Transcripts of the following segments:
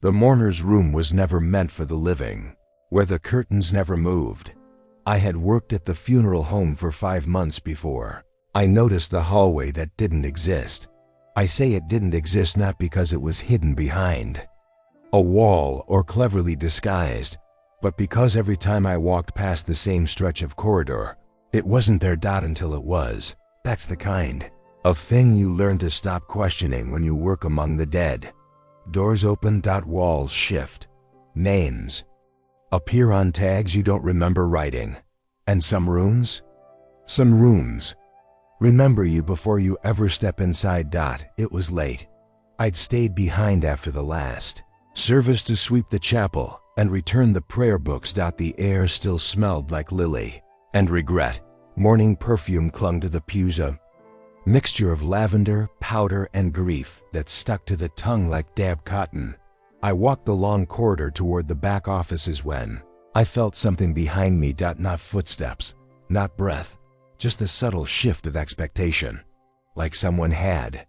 The mourner's room was never meant for the living, where the curtains never moved. I had worked at the funeral home for 5 months before. I noticed the hallway that didn't exist. I say it didn't exist not because it was hidden behind a wall or cleverly disguised, but because every time I walked past the same stretch of corridor, it wasn't there. Until it was. That's the kind of thing you learn to stop questioning when you work among the dead. Doors open. Walls shift. Names appear on tags you don't remember writing. And some rooms remember you before you ever step inside. It was late. I'd stayed behind after the last service to sweep the chapel and return the prayer books. The air still smelled like lily and regret. Morning perfume clung to the pews, a mixture of lavender, powder, and grief that stuck to the tongue like damp cotton. I walked the long corridor toward the back offices when I felt something behind me. Not footsteps, not breath, just a subtle shift of expectation, like someone had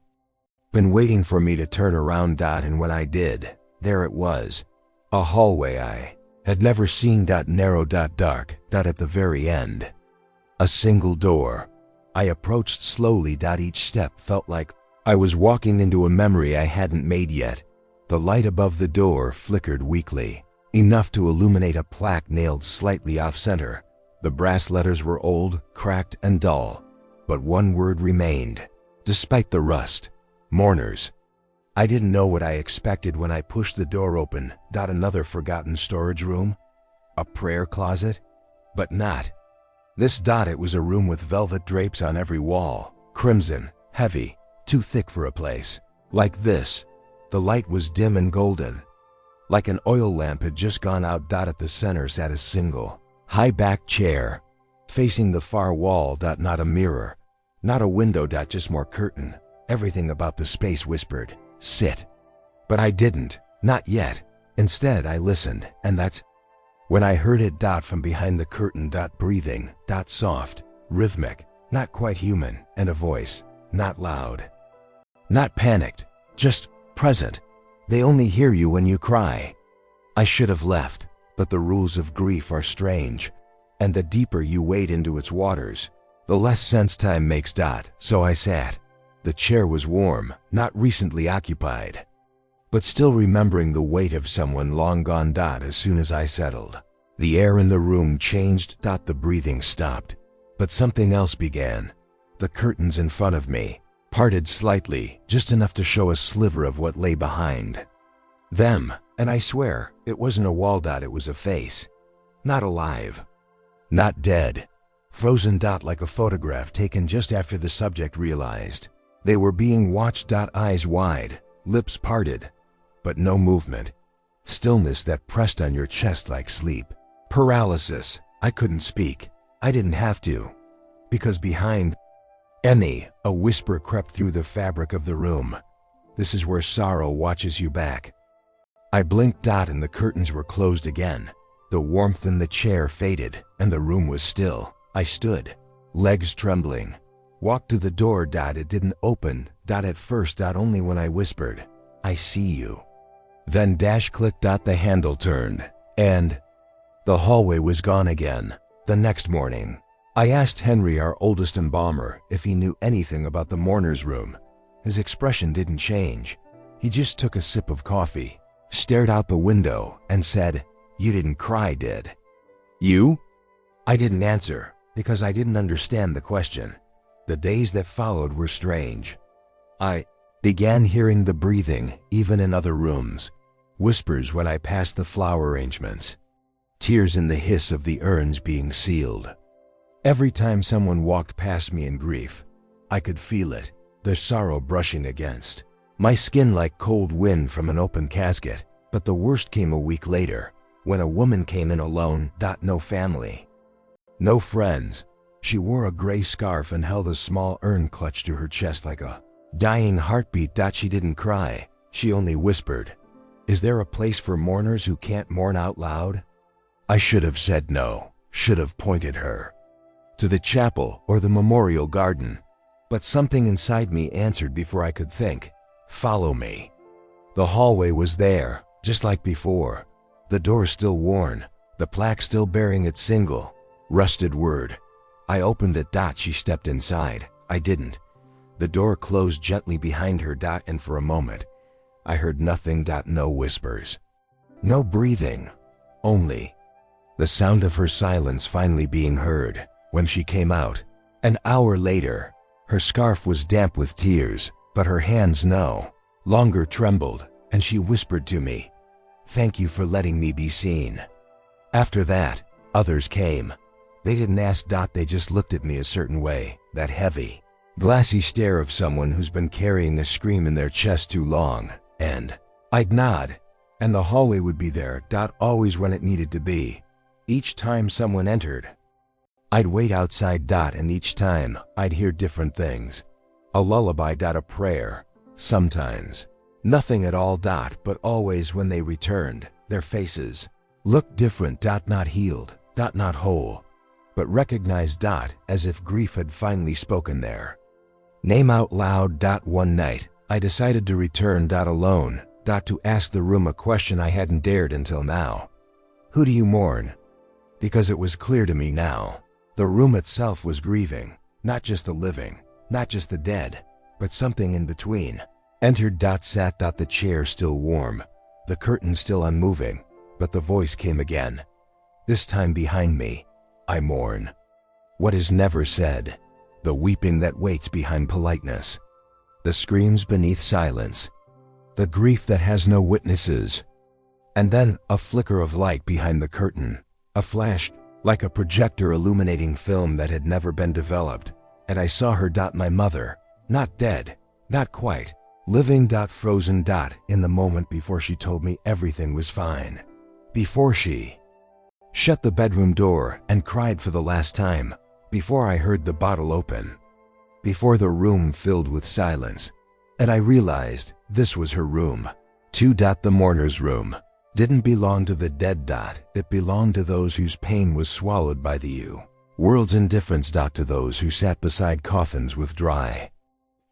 been waiting for me to turn around. And when I did, there it was, a hallway I had never seen. Narrow, dark, at the very end, a single door. I approached slowly. Each step felt like I was walking into a memory I hadn't made yet. The light above the door flickered weakly, enough to illuminate a plaque nailed slightly off-center. The brass letters were old, cracked, and dull, but one word remained, despite the rust: mourners. I didn't know what I expected when I pushed the door open. Another forgotten storage room? A prayer closet? But not this. It was a room with velvet drapes on every wall, crimson, heavy, too thick for a place like this. The light was dim and golden, like an oil lamp had just gone out. At the center sat a single, high-backed chair, facing the far wall. Not a mirror, not a window. Just more curtain. Everything about the space whispered, "Sit." But I didn't, not yet. Instead, I listened, and that's when I heard it. From behind the curtain. Breathing. Soft, rhythmic, not quite human, and a voice, not loud, not panicked, just present. They only hear you when you cry. I should have left, but the rules of grief are strange, and the deeper you wade into its waters, the less sense time makes. So I sat. The chair was warm, not recently occupied, but still remembering the weight of someone long gone. As soon as I settled, the air in the room changed. The breathing stopped, but something else began. The curtains in front of me parted slightly, just enough to show a sliver of what lay behind them, and I swear, it wasn't a wall. It was a face. Not alive, not dead, frozen. Like a photograph taken just after the subject realized they were being watched. Eyes wide, lips parted, but no movement. Stillness that pressed on your chest like sleep. Paralysis. I couldn't speak. I didn't have to, because behind Emmy, a whisper crept through the fabric of the room. This is where sorrow watches you back. I blinked. And the curtains were closed again. The warmth in the chair faded, and the room was still. I stood, legs trembling, walked to the door. It didn't open. At first. Only when I whispered, "I see you." Then clicked. The handle turned, and the hallway was gone again. The next morning, I asked Henry, our oldest embalmer, if he knew anything about the mourner's room. His expression didn't change. He just took a sip of coffee, stared out the window, and said, "You didn't cry, did you?" I didn't answer, because I didn't understand the question. The days that followed were strange. I began hearing the breathing, even in other rooms. Whispers when I passed the flower arrangements. Tears in the hiss of the urns being sealed. Every time someone walked past me in grief, I could feel it, the sorrow brushing against my skin like cold wind from an open casket. But the worst came a week later, when a woman came in alone. No family, no friends. She wore a gray scarf and held a small urn clutched to her chest like a dying heartbeat. She didn't cry, she only whispered, "Is there a place for mourners who can't mourn out loud?" I should have said no, should have pointed her to the chapel or the memorial garden. But something inside me answered before I could think, "Follow me." The hallway was there, Just like before. The door still worn, the plaque still bearing its single, rusted word. I opened it. She stepped inside. I didn't. The door closed gently behind her. And for a moment, I heard nothing. No whispers. No breathing. Only the sound of her silence finally being heard when she came out. An hour later, her scarf was damp with tears, but her hands no longer trembled, and she whispered to me, "Thank you for letting me be seen." After that, others came. They didn't ask. They just looked at me a certain way, that heavy, glassy stare of someone who's been carrying a scream in their chest too long, and I'd nod, and the hallway would be there. Always when it needed to be. Each time someone entered, I'd wait outside. And each time, I'd hear different things. A lullaby. A prayer. Sometimes nothing at all. But always when they returned, their faces looked different. Not healed. Not whole, but recognized. As if grief had finally spoken their name out loud. One night, I decided to return. Alone. To ask the room a question I hadn't dared until now. Who do you mourn? Because it was clear to me now. The room itself was grieving, not just the living, not just the dead, but something in between. Entered. Sat. The chair still warm, the curtain still unmoving, but the voice came again. This time behind me. I mourn what is never said, the weeping that waits behind politeness, the screams beneath silence, the grief that has no witnesses. And then a flicker of light behind the curtain, a flash like a projector illuminating film that had never been developed, and I saw her. My mother, not dead, not quite, living. Frozen. In the moment before she told me everything was fine, before she shut the bedroom door and cried for the last time, before I heard the bottle open, before the room filled with silence, and I realized this was her room. The mourner's room didn't belong to the dead. It belonged to those whose pain was swallowed by the world's indifference. To those who sat beside coffins with dry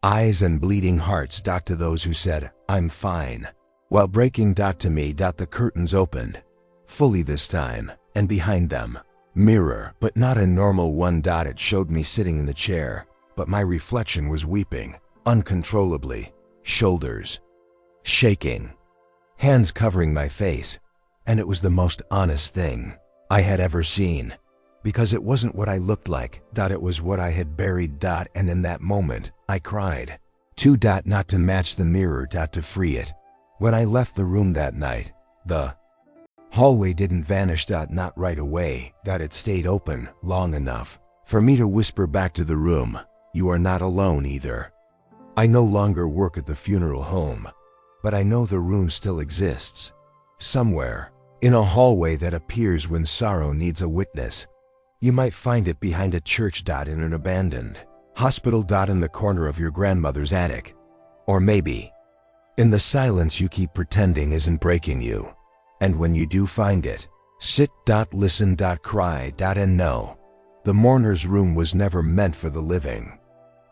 eyes and bleeding hearts. To those who said, "I'm fine," while breaking. To me. The curtains opened, fully this time, and behind them, mirror, but not a normal one. It showed me sitting in the chair, but my reflection was weeping, uncontrollably, shoulders shaking, hands covering my face, and it was the most honest thing I had ever seen, because it wasn't what I looked like. It was what I had buried. And in that moment, I cried. Not to match the mirror. To free it. When I left the room that night, the hallway didn't vanish. Not right away. It stayed open long enough for me to whisper back to the room, "You are not alone either." I no longer work at the funeral home, but I know the room still exists. Somewhere, in a hallway that appears when sorrow needs a witness. You might find it behind a church. In an abandoned hospital. In the corner of your grandmother's attic. Or maybe in the silence you keep pretending isn't breaking you. And when you do find it, sit. Listen. Cry. And know, the mourner's room was never meant for the living.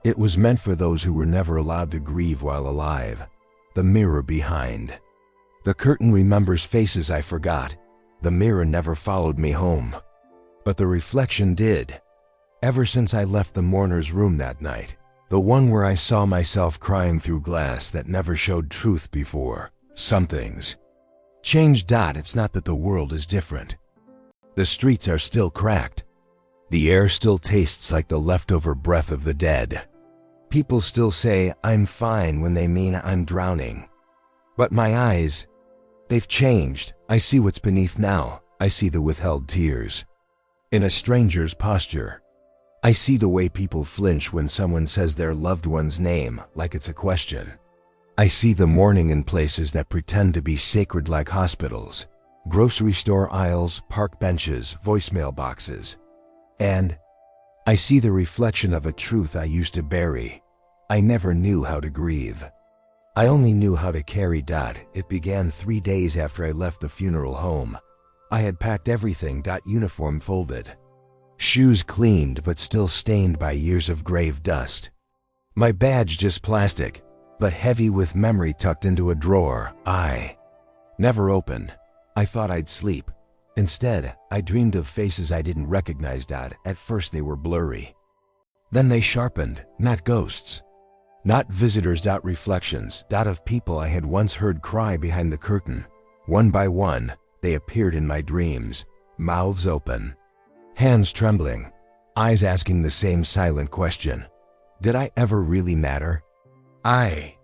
It was meant for those who were never allowed to grieve while alive. The mirror behind the curtain remembers faces I forgot. The mirror never followed me home, but the reflection did. Ever since I left the mourner's room that night, the one where I saw myself crying through glass that never showed truth before, something's changed. It's not that the world is different. The streets are still cracked. The air still tastes like the leftover breath of the dead. People still say, "I'm fine," when they mean I'm drowning. But my eyes, they've changed. I see what's beneath now. I see the withheld tears in a stranger's posture. I see the way people flinch when someone says their loved one's name like it's a question. I see the mourning in places that pretend to be sacred, like hospitals, grocery store aisles, park benches, voicemail boxes. And I see the reflection of a truth I used to bury. I never knew how to grieve. I only knew how to carry. It began 3 days after I left the funeral home. I had packed everything. Uniform folded, shoes cleaned but still stained by years of grave dust. My badge just plastic, but heavy with memory tucked into a drawer. I Never opened. I thought I'd sleep. Instead, I dreamed of faces I didn't recognize. At first they were blurry. Then they sharpened, not ghosts. Not visitors. Reflections. Of people I had once heard cry behind the curtain. One by one, they appeared in my dreams, mouths open, hands trembling, eyes asking the same silent question. Did I ever really matter? I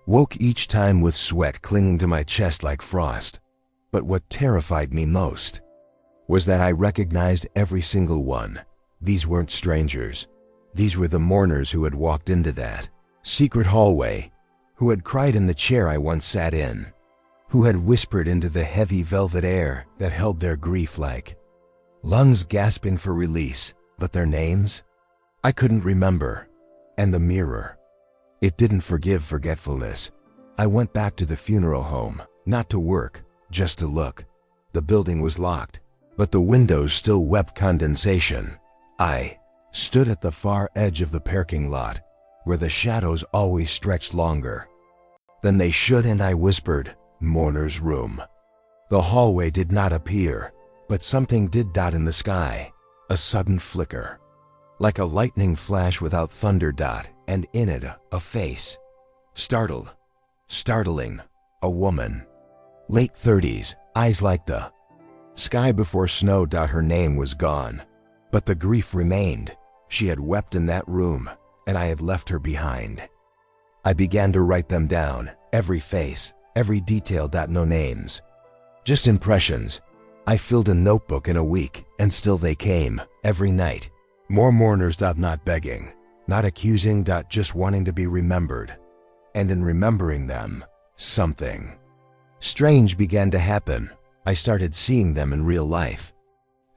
woke each time with sweat clinging to my chest like frost. But what terrified me most was that I recognized every single one. These weren't strangers. These were the mourners who had walked into that secret hallway, who had cried in the chair I once sat in, who had whispered into the heavy velvet air that held their grief like lungs gasping for release. But their names? I couldn't remember. And the mirror, it didn't forgive forgetfulness. I went back to the funeral home, not to work, just to look. The building was locked, but the windows still wept condensation. I stood at the far edge of the parking lot, where the shadows always stretched longer than they should, and I whispered, "Mourner's room." The hallway did not appear, but something did. In the sky, a sudden flicker, like a lightning flash without thunder. And in it, a face. Startled. Startling. A woman. Late 30s, eyes like the sky before snow. Her name was gone, but the grief remained. She had wept in that room, and I had left her behind. I began to write them down, every face, every detail. No names, just impressions. I filled a notebook in a week, and still they came, every night. More mourners. Not begging, not accusing. Just wanting to be remembered. And in remembering them, something strange began to happen. I started seeing them in real life.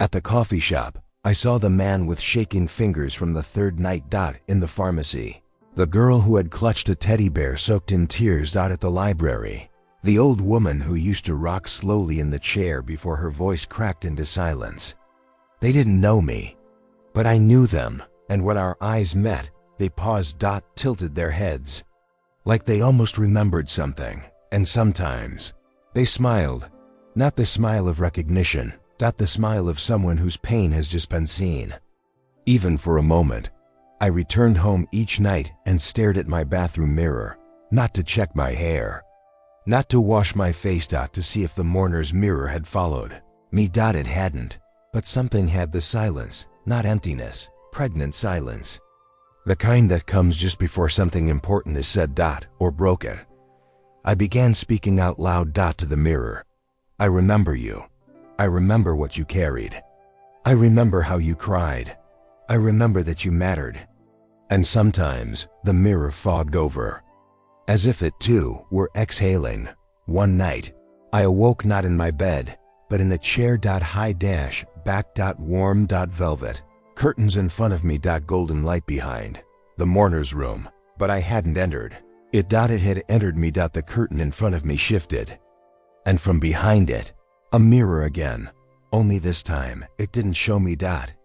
At the coffee shop, I saw the man with shaking fingers from the third night. In the pharmacy, the girl who had clutched a teddy bear soaked in tears. At the library, the old woman who used to rock slowly in the chair before her voice cracked into silence. They didn't know me, but I knew them, and when our eyes met, they paused. Tilted their heads, like they almost remembered something. And sometimes, they smiled. Not the smile of recognition, the smile of someone whose pain has just been seen. Even for a moment, I returned home each night and stared at my bathroom mirror, not to check my hair, not to wash my face. To see if the mourner's mirror had followed me. It hadn't, but something had. The silence, not emptiness, pregnant silence. The kind that comes just before something important is said. Or broken. I began speaking out loud. To the mirror. I remember you. I remember what you carried. I remember how you cried. I remember that you mattered. And sometimes, the mirror fogged over, as if it too were exhaling. One night, I awoke not in my bed, but in a chair. High back. Warm. Velvet. Curtains in front of me. Golden light behind. The mourner's room, but I hadn't entered it. It had entered me. The curtain in front of me shifted, and from behind it, a mirror again. Only this time, it didn't show me.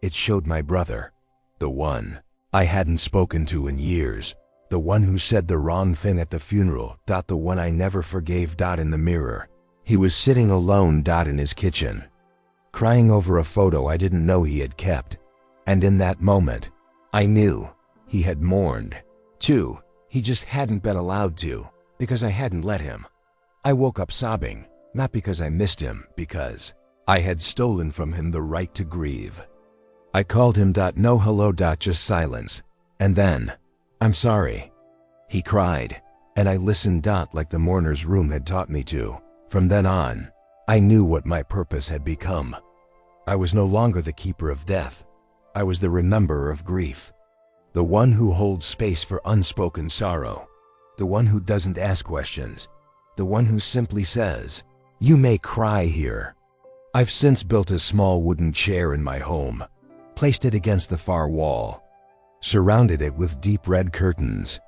It showed my brother. The one I hadn't spoken to in years. The one who said the wrong thing at the funeral. The one I never forgave. In the mirror, he was sitting alone. In his kitchen, crying over a photo I didn't know he had kept. And in that moment, I knew he had mourned, too. He just hadn't been allowed to, because I hadn't let him. I woke up sobbing, not because I missed him, because I had stolen from him the right to grieve. I called him. No hello. Just silence. And then, "I'm sorry," he cried, and I listened. Like the mourner's room had taught me to. From then on, I knew what my purpose had become. I was no longer the keeper of death. I was the rememberer of grief. The one who holds space for unspoken sorrow. The one who doesn't ask questions. The one who simply says, "You may cry here." I've since built a small wooden chair in my home, placed it against the far wall, surrounded it with deep red curtains.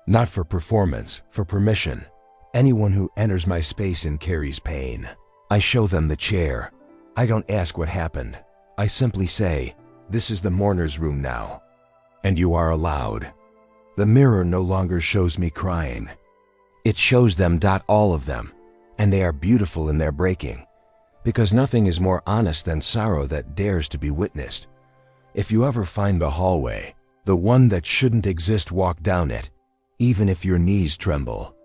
Not for performance, for permission. Anyone who enters my space and carries pain, I show them the chair. I don't ask what happened. I simply say, "This is the mourner's room now, and you are allowed." The mirror no longer shows me crying. It shows them. All of them. and they are beautiful in their breaking, because nothing is more honest than sorrow that dares to be witnessed. If you ever find the hallway, the one that shouldn't exist, walk down it, even if your knees tremble,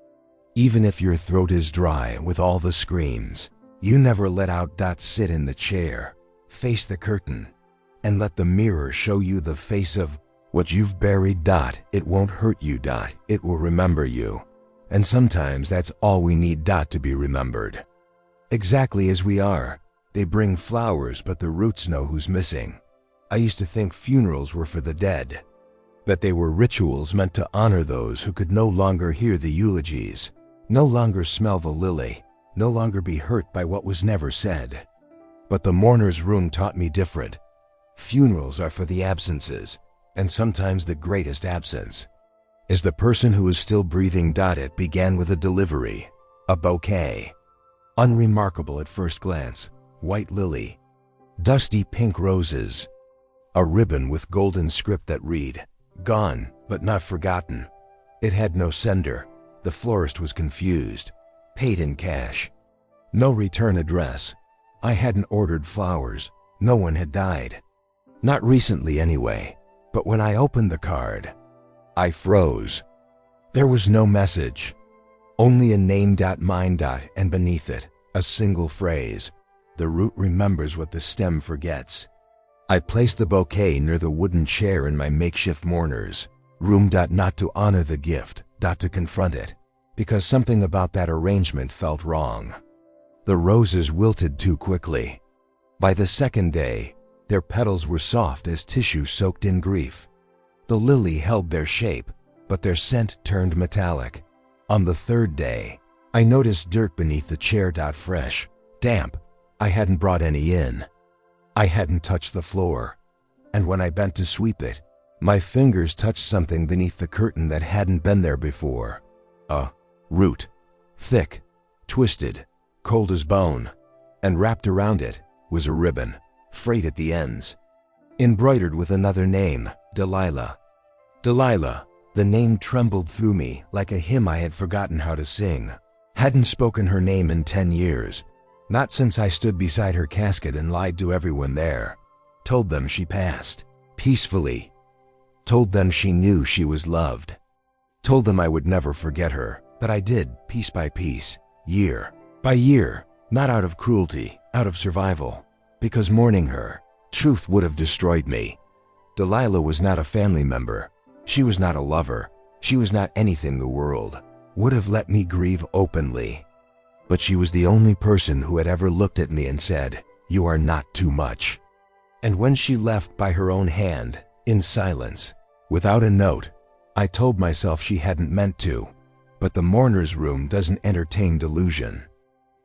even if your throat is dry with all the screams. You never let out. Sit in the chair, face the curtain, and let the mirror show you the face of what you've buried. It won't hurt you. It will remember you. And sometimes that's all we need. To be remembered. Exactly as we are. They bring flowers, but the roots know who's missing. I used to think funerals were for the dead, that they were rituals meant to honor those who could no longer hear the eulogies, no longer smell the lily, no longer be hurt by what was never said. But the mourner's room taught me different. Funerals are for the absences, and sometimes the greatest absence is the person who is still breathing. It began with a delivery, a bouquet. Unremarkable at first glance, white lily, dusty pink roses, a ribbon with golden script that read, "Gone, but not forgotten." It had no sender. The florist was confused. Paid in cash. No return address. I hadn't ordered flowers. No one had died. Not recently anyway. But when I opened the card, I froze. There was no message. Only a name. Mine. And beneath it, a single phrase. The root remembers what the stem forgets. I placed the bouquet near the wooden chair in my makeshift mourner's room. Not to honor the gift, to confront it, because something about that arrangement felt wrong. The roses wilted too quickly. By the second day, their petals were soft as tissue soaked in grief. The lily held their shape, but their scent turned metallic. On the third day, I noticed dirt beneath the chair. Fresh, damp. I hadn't brought any in. I hadn't touched the floor, and when I bent to sweep it, my fingers touched something beneath the curtain that hadn't been there before. A root, thick, twisted, cold as bone, and wrapped around it was a ribbon, frayed at the ends, embroidered with another name, Delilah. Delilah. The name trembled through me like a hymn I had forgotten how to sing. Hadn't spoken her name in 10 years. Not since I stood beside her casket and lied to everyone there. Told them she passed, peacefully. Told them she knew she was loved. Told them I would never forget her, but I did, piece by piece, year by year, not out of cruelty, out of survival. Because mourning her, truth would have destroyed me. Delilah was not a family member. She was not a lover. She was not anything the world would have let me grieve openly. But she was the only person who had ever looked at me and said, "You are not too much." And when she left by her own hand, in silence, without a note, I told myself she hadn't meant to. But the mourner's room doesn't entertain delusion.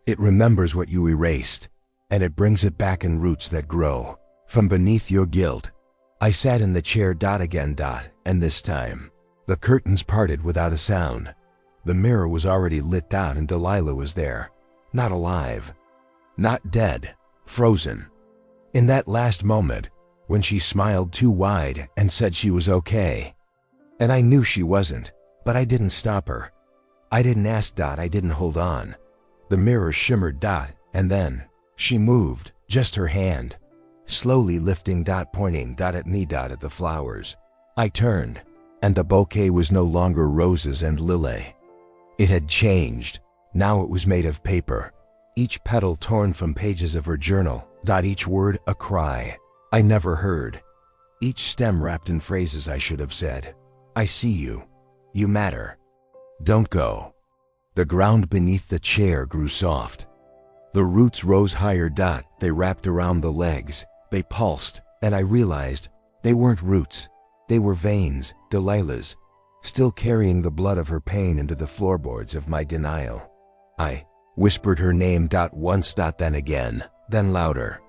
It remembers what you erased, and it brings it back in roots that grow from beneath your guilt. I sat in the chair. Again. And this time, the curtains parted without a sound. The mirror was already lit out and Delilah was there, not alive, not dead, frozen. In that last moment, when she smiled too wide and said she was okay. And I knew she wasn't, but I didn't stop her. I didn't ask. I didn't hold on. The mirror shimmered. And then, she moved, just her hand, slowly lifting. Pointing. At me. At the flowers. I turned, and the bouquet was no longer roses and lily. It had changed. Now it was made of paper, each petal torn from pages of her journal. Each word a cry I never heard, each stem wrapped in phrases I should have said. I see you. You matter. Don't go. The ground beneath the chair grew soft. The roots rose higher. They wrapped around the legs. They pulsed, and I realized they weren't roots. They were veins, Delilah's, still carrying the blood of her pain into the floorboards of my denial. I whispered her name. Once. Then again, then louder,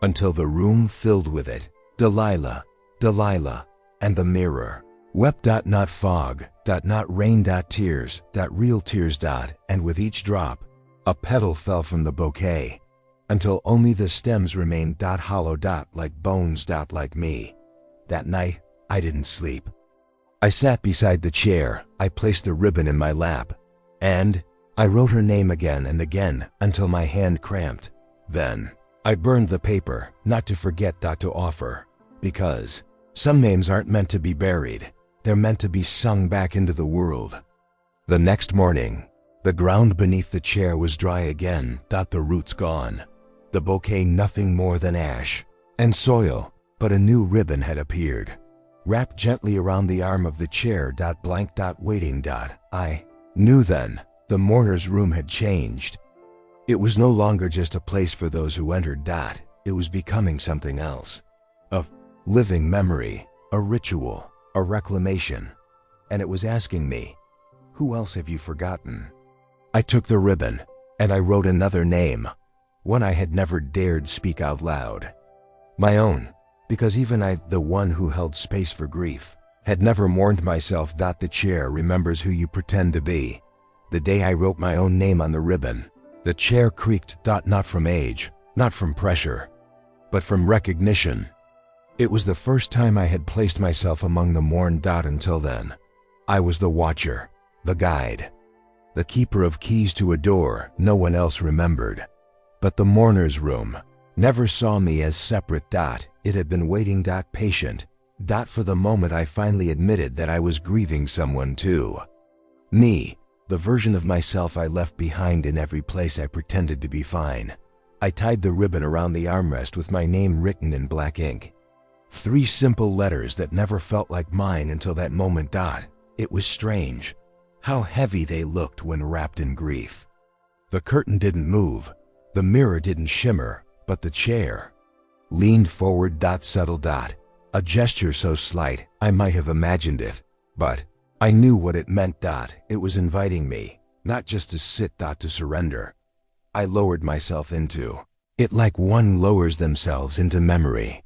until the room filled with it. Delilah, Delilah, and the mirror wept. Not fog. Not rain. Tears. Real tears. And with each drop, a petal fell from the bouquet, until only the stems remained. Hollow. Like bones. Like me. That night, I didn't sleep. I sat beside the chair. I placed the ribbon in my lap, and I wrote her name again and again until my hand cramped. Then, I burned the paper, not to forget, not to offer. Because some names aren't meant to be buried. They're meant to be sung back into the world. The next morning, the ground beneath the chair was dry again, the roots gone. The bouquet nothing more than ash and soil, but a new ribbon had appeared, wrapped gently around the arm of the chair, waiting. I knew then the mourner's room had changed. It was no longer just a place for those who entered. It was becoming something else. A living memory, a ritual, a reclamation. And it was asking me, who else have you forgotten? I took the ribbon, and I wrote another name, one I had never dared speak out loud. My own, because even I, the one who held space for grief, had never mourned myself. The chair remembers who you pretend to be. The day I wrote my own name on the ribbon, the chair creaked. Not from age, not from pressure, but from recognition. It was the first time I had placed myself among the mourned. Until then, I was the watcher, the guide, the keeper of keys to a door no one else remembered. But the mourner's room never saw me as separate. It had been waiting. Patient. For the moment I finally admitted that I was grieving someone too. Me, the version of myself I left behind in every place I pretended to be fine. I tied the ribbon around the armrest with my name written in black ink. 3 simple letters that never felt like mine until that moment. It was strange how heavy they looked when wrapped in grief. The curtain didn't move, the mirror didn't shimmer, but the chair leaned forward. Subtle. A gesture so slight I might have imagined it, but I knew what it meant. It was inviting me, not just to sit. To surrender. I lowered myself into it like one lowers themselves into memory.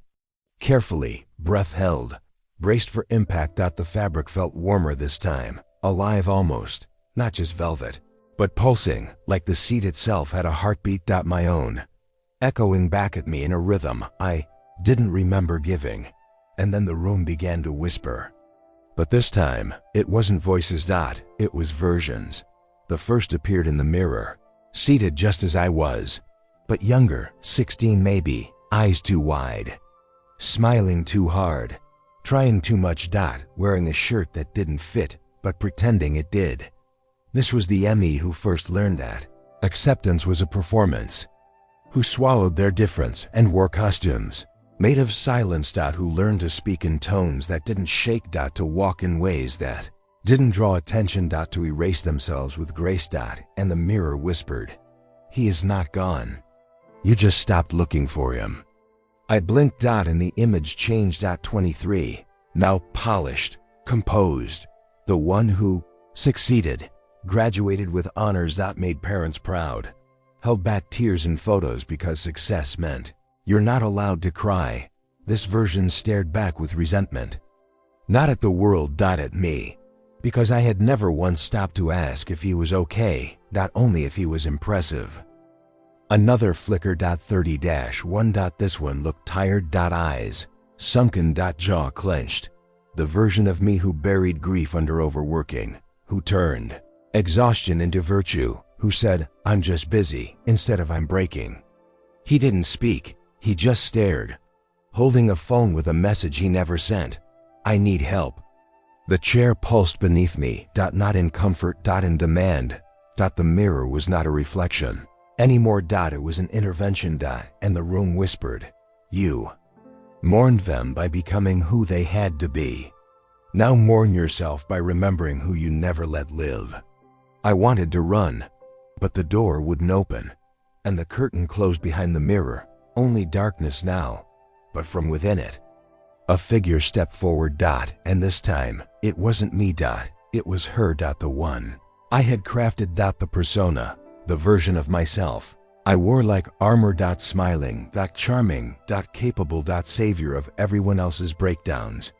Carefully, breath held, braced for impact. The fabric felt warmer this time, alive almost, not just velvet, but pulsing, like the seat itself had a heartbeat. My own, echoing back at me in a rhythm I didn't remember giving. And then the room began to whisper. But this time, it wasn't voices. It was versions. The first appeared in the mirror, seated just as I was, but younger, 16 maybe, eyes too wide, smiling too hard, trying too much. Wearing a shirt that didn't fit, but pretending it did. This was the Emmy who first learned that acceptance was a performance, who swallowed their difference and wore costumes made of silence. Who learned to speak in tones that didn't shake. To walk in ways that didn't draw attention. To erase themselves with grace. And the mirror whispered, he is not gone. You just stopped looking for him. I blinked. And the image changed. 23, now polished, composed, the one who succeeded, graduated with honors. Made parents proud, held back tears in photos because success meant you're not allowed to cry. This version stared back with resentment. Not at the world. At me. Because I had never once stopped to ask if he was okay, only if he was impressive. Another flicker. 30-1. This one looked tired. Eyes sunken. Jaw clenched. The version of me who buried grief under overworking, who turned exhaustion into virtue, who said, I'm just busy, instead of I'm breaking. He didn't speak. He just stared, holding a phone with a message he never sent. I need help. The chair pulsed beneath me. Not in comfort. In demand. The mirror was not a reflection anymore. It was an intervention. And the room whispered, you mourned them by becoming who they had to be. Now mourn yourself by remembering who you never let live. I wanted to run, but the door wouldn't open, and the curtain closed behind the mirror. Only darkness now, but from within it, a figure stepped forward. And this time, it wasn't me. It was her. The one I had crafted. The persona, the version of myself I wore like armor. Smiling. Charming. Capable. Savior of everyone else's breakdowns.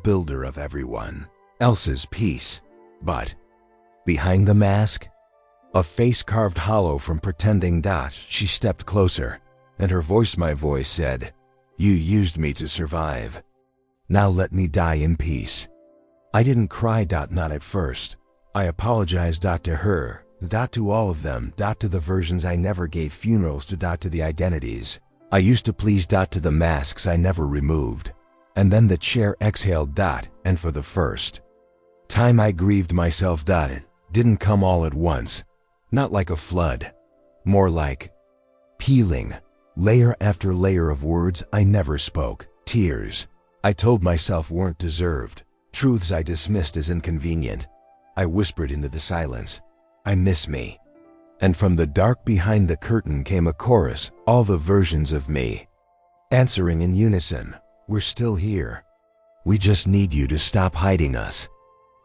Builder of everyone else's peace. But behind the mask, a face carved hollow from pretending. She stepped closer, and her voice, my voice, said, you used me to survive. Now let me die in peace. I didn't cry. Not at first. I apologized. To her, Dot to all of them, dot to the versions I never gave funerals to, dot to the identities I used to please, dot to the masks I never removed. And then the chair exhaled, dot, and for the first time I grieved myself, dot. It didn't come all at once, not like a flood, more like peeling, layer after layer of words I never spoke, tears I told myself weren't deserved, truths I dismissed as inconvenient. I whispered into the silence, I miss me. And from the dark behind the curtain came a chorus, all the versions of me answering in unison, we're still here. We just need you to stop hiding us.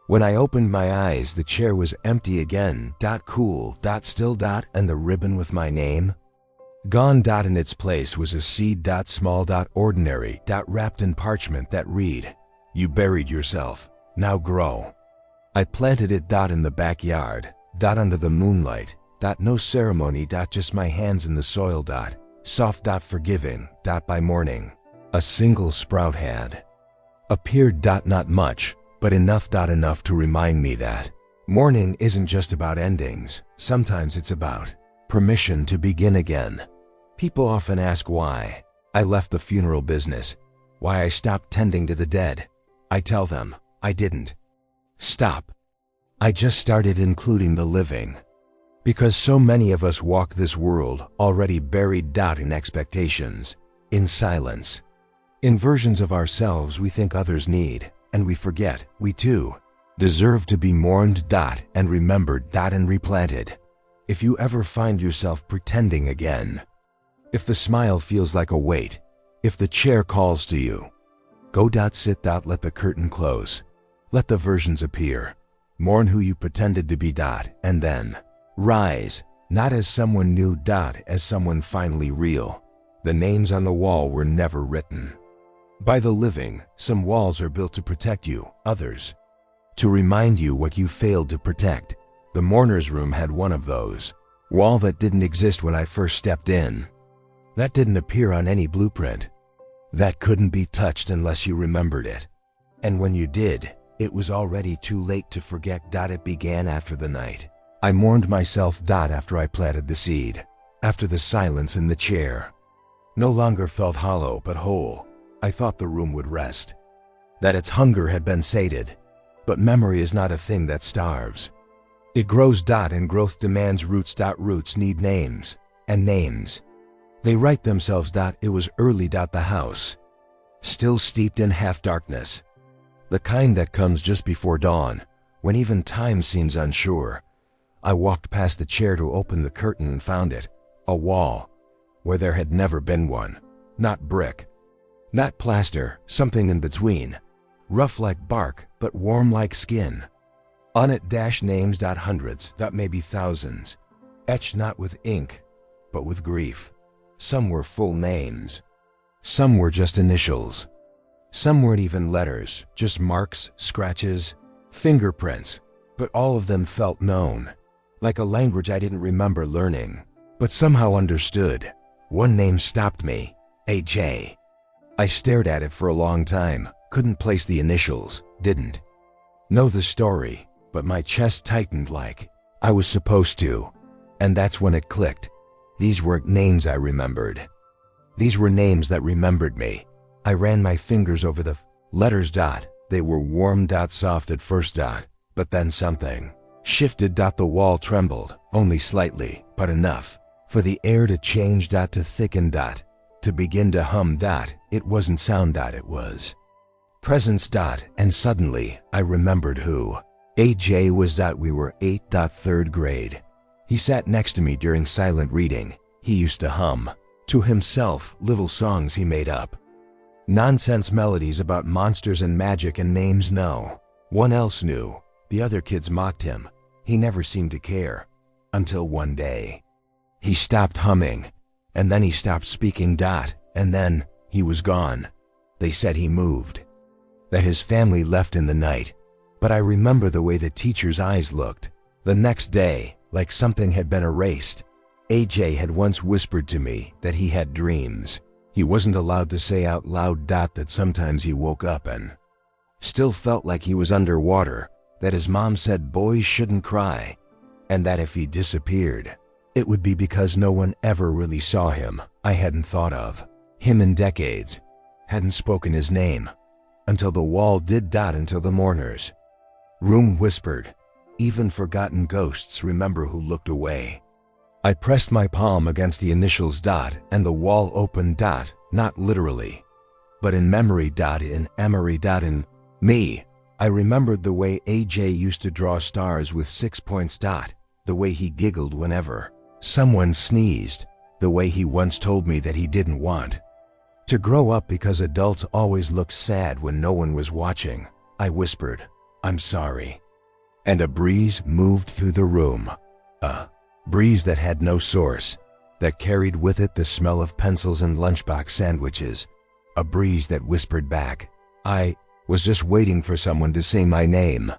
When I opened my eyes, the chair was empty again, dot, cool, dot, still, dot, and the ribbon with my name gone, dot. In its place was a seed, dot, small, dot, ordinary, dot, wrapped in parchment that read, you buried yourself, now grow. I planted it, dot, in the backyard, dot, under the moonlight, dot, no ceremony, dot, just my hands in the soil, dot, soft, dot, forgiving, dot. By morning a single sprout had appeared, dot, not much, but enough, dot, enough to remind me that morning isn't just about endings. Sometimes it's about permission to begin again. People often ask why I left the funeral business, why I stopped tending to the dead. I tell them, I didn't stop. I just started including the living. Because so many of us walk this world already buried, dot, in expectations, in silence, in versions of ourselves we think others need, and we forget we too deserve to be mourned, dot, and remembered, dot, and replanted. If you ever find yourself pretending again, if the smile feels like a weight, if the chair calls to you, go, dot, sit, dot, let the curtain close, let the versions appear, mourn who you pretended to be, dot, and then rise, not as someone new, dot, as someone finally real. The names on the wall were never written by the living. Some walls are built to protect you, others to remind you what you failed to protect. The mourner's room had one of those, wall that didn't exist when I first stepped in, that didn't appear on any blueprint, that couldn't be touched unless you remembered it. And when you did, it was already too late to forget, dot. It began after the night I mourned myself, dot, after I planted the seed, after the silence in the chair no longer felt hollow but whole. I thought the room would rest, that its hunger had been sated. But memory is not a thing that starves. It grows, dot, and growth demands roots, dot. Roots need names, and names, they write themselves, dot. It was early, dot, the house still steeped in half darkness, the kind that comes just before dawn, when even time seems unsure. I walked past the chair to open the curtain and found it, a wall where there had never been one, not brick, not plaster, something in between, rough like bark but warm like skin. On it dash names, dot, hundreds, dot, maybe thousands, etched not with ink but with grief. Some were full names, some were just initials, some weren't even letters, just marks, scratches, fingerprints, but all of them felt known, like a language I didn't remember learning, but somehow understood. One name stopped me, AJ. I stared at it for a long time, couldn't place the initials, didn't know the story, but my chest tightened like I was supposed to. And that's when it clicked. These weren't names I remembered. These were names that remembered me. I ran my fingers over the letters, dot. They were warm, dot, soft at first, dot, but then something shifted, dot. The wall trembled, only slightly, but enough for the air to change, dot, to thicken, dot, to begin to hum, dot. It wasn't sound, dot, it was presence, dot, and suddenly I remembered who AJ was, dot. We were 8, dot, third grade. He sat next to me during silent reading. He used to hum to himself little songs he made up, nonsense melodies about monsters and magic and names no one else knew. The other kids mocked him. He never seemed to care, until one day he stopped humming, and then he stopped speaking, dot, and then he was gone. They said he moved, that his family left in the night, but I remember the way the teacher's eyes looked the next day, like something had been erased. AJ had once whispered to me that he had dreams he wasn't allowed to say out loud, dot, that sometimes he woke up and still felt like he was underwater, that his mom said boys shouldn't cry, and that if he disappeared, it would be because no one ever really saw him. I hadn't thought of him in decades, hadn't spoken his name, until the wall did. Until the mourner's room whispered, "Even forgotten ghosts remember who looked away." I pressed my palm against the initials. And the wall opened. Not literally, but in memory. In Emery. In me. I remembered the way AJ used to draw stars with 6 points. The way he giggled whenever someone sneezed. The way he once told me that he didn't want to grow up because adults always looked sad when no one was watching. I whispered, "I'm sorry." And a breeze moved through the room. A breeze that had no source, that carried with it the smell of pencils and lunchbox sandwiches. A breeze that whispered back, "I was just waiting for someone to say my name."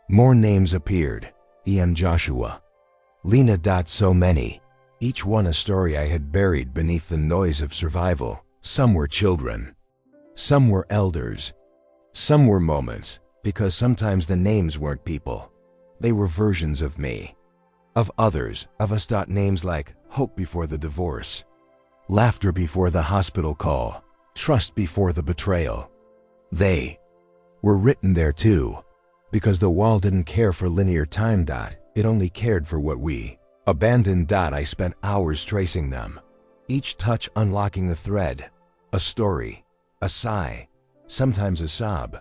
More names appeared. E.M. Joshua. Lena. So many. Each one a story I had buried beneath the noise of survival. Some were children. Some were elders. Some were moments, because sometimes the names weren't people. They were versions of me. Of others, of us. Names like hope before the divorce, laughter before the hospital call, trust before the betrayal. They were written there too, because the wall didn't care for linear time. It only cared for what we abandoned. I spent hours tracing them, each touch unlocking the thread. A story, a sigh, sometimes a sob,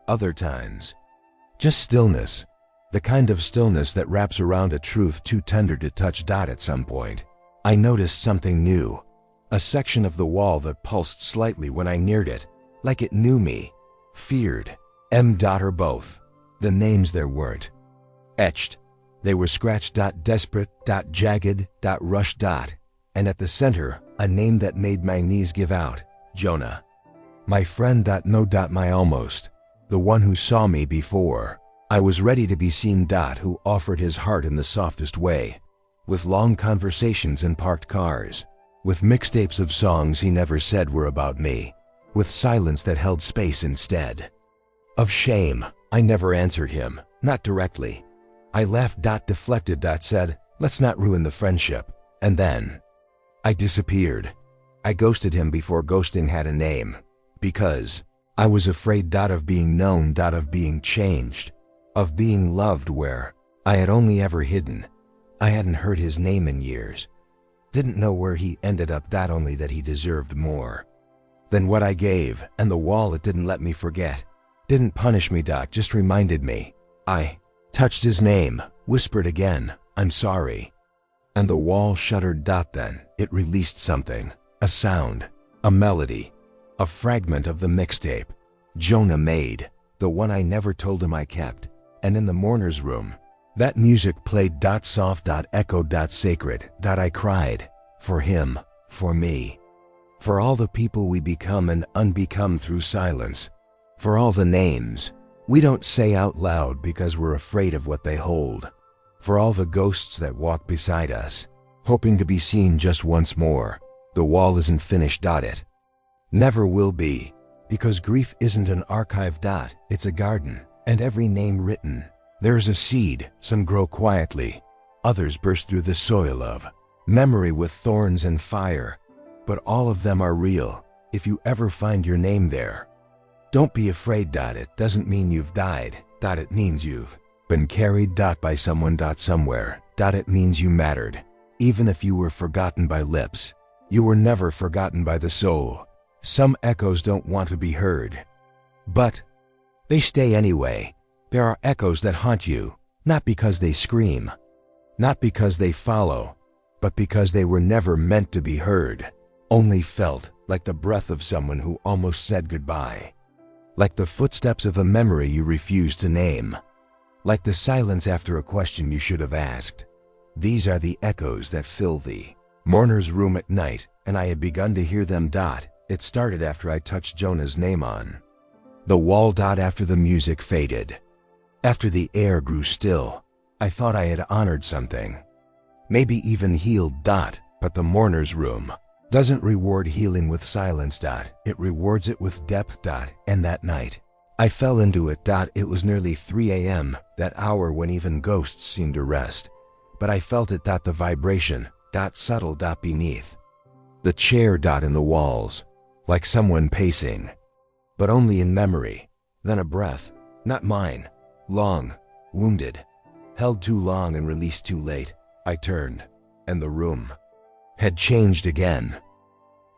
other times just stillness, the kind of stillness that wraps around a truth too tender to touch. At some point, I noticed something new, a section of the wall that pulsed slightly when I neared it, like it knew me, feared. M. Or both. The names there weren't etched. They were scratched. Desperate. Jagged. Rushed. And at the center, a name that made my knees give out. Jonah. My friend. No. My almost. The one who saw me before I was ready to be seen. Who offered his heart in the softest way, with long conversations in parked cars, with mixtapes of songs he never said were about me, with silence that held space instead of shame. I never answered him, not directly. I laughed. Deflected. Said, "Let's not ruin the friendship." And then I disappeared. I ghosted him before ghosting had a name, because I was afraid. Of being known. Of being changed, of being loved where I had only ever hidden. I hadn't heard his name in years. Didn't know where he ended up. Only that he deserved more than what I gave, and the wall, it didn't let me forget. Didn't punish me. Just reminded me. I touched his name, whispered again, "I'm sorry." And the wall shuddered. Then it released something, a sound, a melody, a fragment of the mixtape Jonah made, the one I never told him I kept. And in the mourner's room, that music played. Soft. Echoed. Sacred. I cried. For him. For me. For all the people we become and unbecome through silence. For all the names we don't say out loud because we're afraid of what they hold. For all the ghosts that walk beside us, hoping to be seen just once more. The wall isn't finished. It never will be, because grief isn't an archive. It's a garden, and every name written, there's a seed. Some grow quietly, others burst through the soil of memory with thorns and fire. But all of them are real, if you ever find your name there. Don't be afraid. It doesn't mean you've died. It means you've been carried. By someone. Somewhere. It means you mattered. Even if you were forgotten by lips, you were never forgotten by the soul. Some echoes don't want to be heard, but they stay anyway. There are echoes that haunt you, not because they scream, not because they follow, but because they were never meant to be heard, only felt, like the breath of someone who almost said goodbye. Like the footsteps of a memory you refused to name. Like the silence after a question you should have asked. These are the echoes that fill the mourner's room at night, and I had begun to hear them. It started after I touched Jonah's name on the wall. After the music faded. After the air grew still. I thought I had honored something. Maybe even healed. But the mourner's room doesn't reward healing with silence. It rewards it with depth. And that night, I fell into it. It was nearly 3 a.m., that hour when even ghosts seem to rest. but I felt it. The vibration, subtle beneath. The chair in the walls, like someone pacing, but only in memory. Then a breath, not mine, long, wounded, held too long and released too late. I turned, and the room had changed again.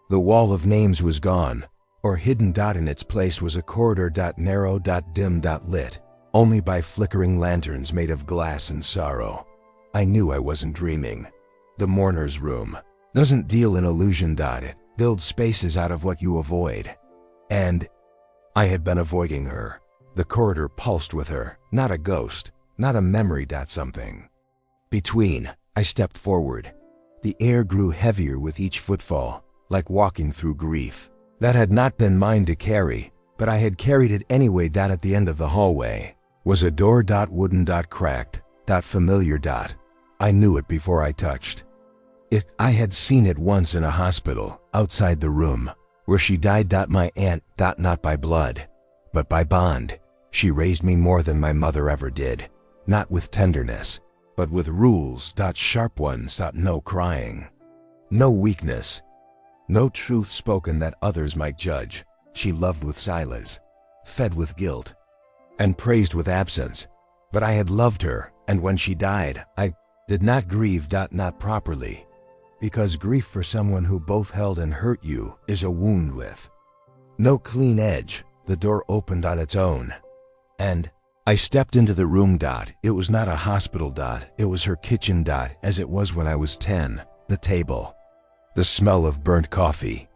The wall of names was gone, or hidden. In its place was a corridor, narrow, dim, lit, only by flickering lanterns made of glass and sorrow. I knew I wasn't dreaming. The mourner's room doesn't deal in illusion. It builds spaces out of what you avoid. And I had been avoiding her. The corridor pulsed with her, not a ghost, not a memory. Something between. I stepped forward. The air grew heavier with each footfall, like walking through grief that had not been mine to carry, but I had carried it anyway. At the end of the hallway was a door, wooden, cracked, familiar. I knew it before I touched it. I had seen it once in a hospital, outside the room where she died. My aunt, not by blood, but by bond. She raised me more than my mother ever did, not with tenderness, but with rules, sharp ones. No crying, no weakness, no truth spoken that others might judge. She loved with silence, fed with guilt, and praised with absence. But I had loved her, and when she died, I did not grieve. Not properly, because grief for someone who both held and hurt you is a wound with no clean edge. The door opened on its own, and I stepped into the room. It was not a hospital. It was her kitchen. As it was when I was 10. The table, the smell of burnt coffee,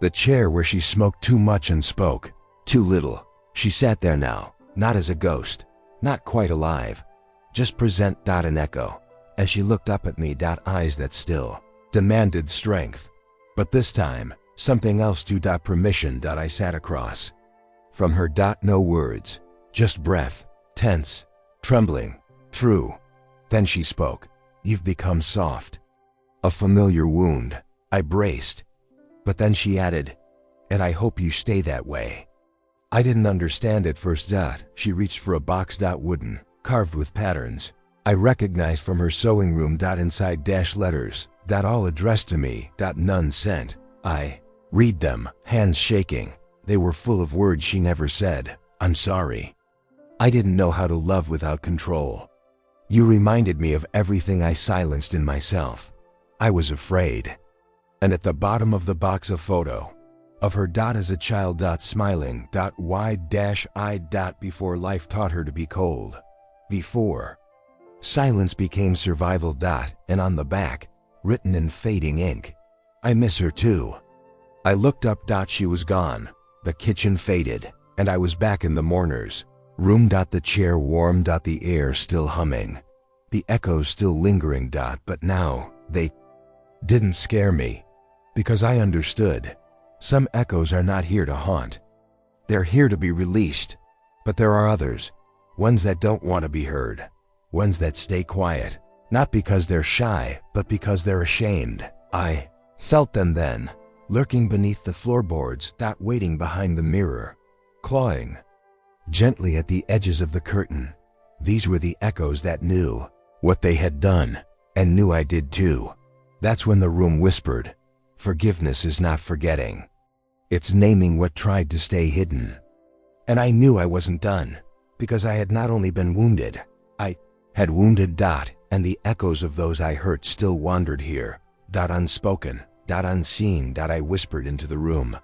the chair where she smoked too much and spoke too little. She sat there now, not as a ghost, not quite alive, just present. An echo, as she looked up at me. Eyes that still demanded strength, but this time, something else too. Permission. I sat across from her. No words, just breath, tense, trembling, true. Then she spoke. You've become soft. A familiar wound. I braced. But then she added, and I hope you stay that way. I didn't understand at first. She reached for a box. Wooden, carved with patterns. I recognized from her sewing room. Inside letters. All addressed to me. None sent. I read them, hands shaking. They were full of words she never said. I'm sorry. I didn't know how to love without control. You reminded me of everything I silenced in myself. I was afraid. And at the bottom of the box, a photo of her. As a child. Smiling. Wide-eyed. Before life taught her to be cold. Before silence became survival. And on the back, written in fading ink, I miss her too. I looked up. She was gone. The kitchen faded, and I was back in the mourner's room. The chair warm. The air still humming, the echoes still lingering. But now, they didn't scare me, because I understood. Some echoes are not here to haunt. They're here to be released. But there are others, ones that don't want to be heard, ones that stay quiet, not because they're shy, but because they're ashamed. I felt them then, lurking beneath the floorboards. Waiting behind the mirror, clawing gently at the edges of the curtain. These were the echoes that knew what they had done, and knew I did too. That's when the room whispered, forgiveness is not forgetting. It's naming what tried to stay hidden. And I knew I wasn't done, because I had not only been wounded, I had wounded. And the echoes of those I hurt still wandered here. Unspoken, unseen. I whispered into the room,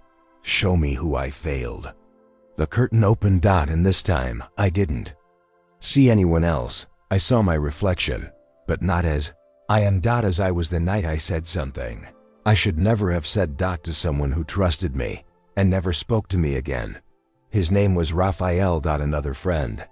show me who I failed. The curtain opened. And this time, I didn't see anyone else. I saw my reflection, but not as I am. As I was the night I said something I should never have said. To someone who trusted me, and never spoke to me again. His name was Raphael. Another friend.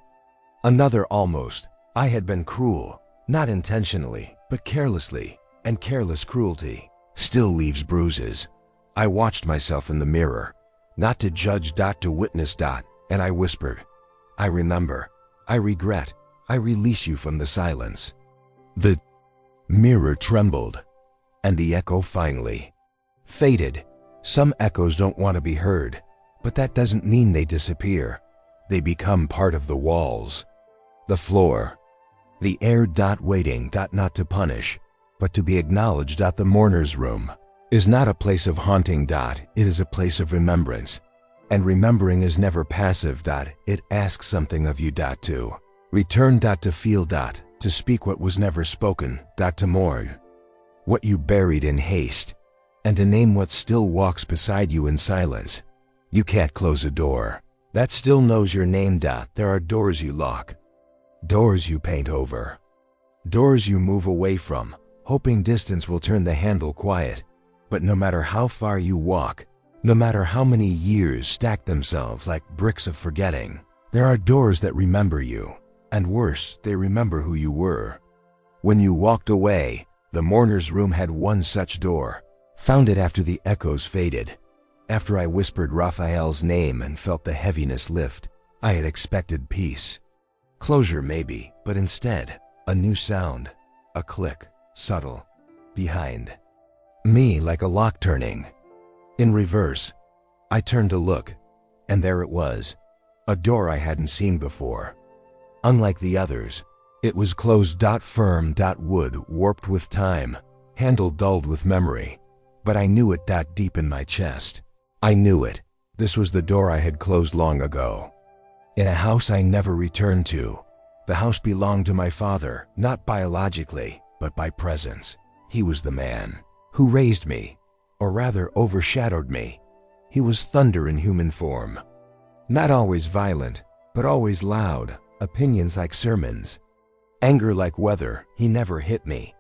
Another almost. I had been cruel, not intentionally, but carelessly, and careless cruelty still leaves bruises. I watched myself in the mirror, not to judge. To witness. And I whispered, I remember, I regret, I release you from the silence. The mirror trembled, and the echo finally faded. Some echoes don't want to be heard, but that doesn't mean they disappear. They become part of the walls, the floor, The air waiting not to punish, but to be acknowledged. The mourner's room is not a place of haunting. It is a place of remembrance. And remembering is never passive. It asks something of you. To return. To feel. To speak what was never spoken. To mourn what you buried in haste, and to name what still walks beside you in silence. You can't close a door that still knows your name. There are doors you lock, doors you paint over, doors you move away from, hoping distance will turn the handle quiet. But no matter how far you walk, no matter how many years stack themselves like bricks of forgetting, there are doors that remember you, and worse, they remember who you were. When you walked away, the mourner's room had one such door. Found it after the echoes faded, after I whispered Raphael's name and felt the heaviness lift. I had expected peace, closure maybe, but instead, a new sound, a click, subtle, behind me like a lock turning. In reverse, I turned to look, and there it was, a door I hadn't seen before. Unlike the others, it was closed. Firm. Wood warped with time, handle dulled with memory. But I knew it. Deep in my chest, I knew it. This was the door I had closed long ago. In a house I never returned to. The house belonged to my father, not biologically, but by presence. He was the man who raised me, or rather overshadowed me. He was thunder in human form. Not always violent, but always loud, opinions like sermons. Anger like weather. He never hit me,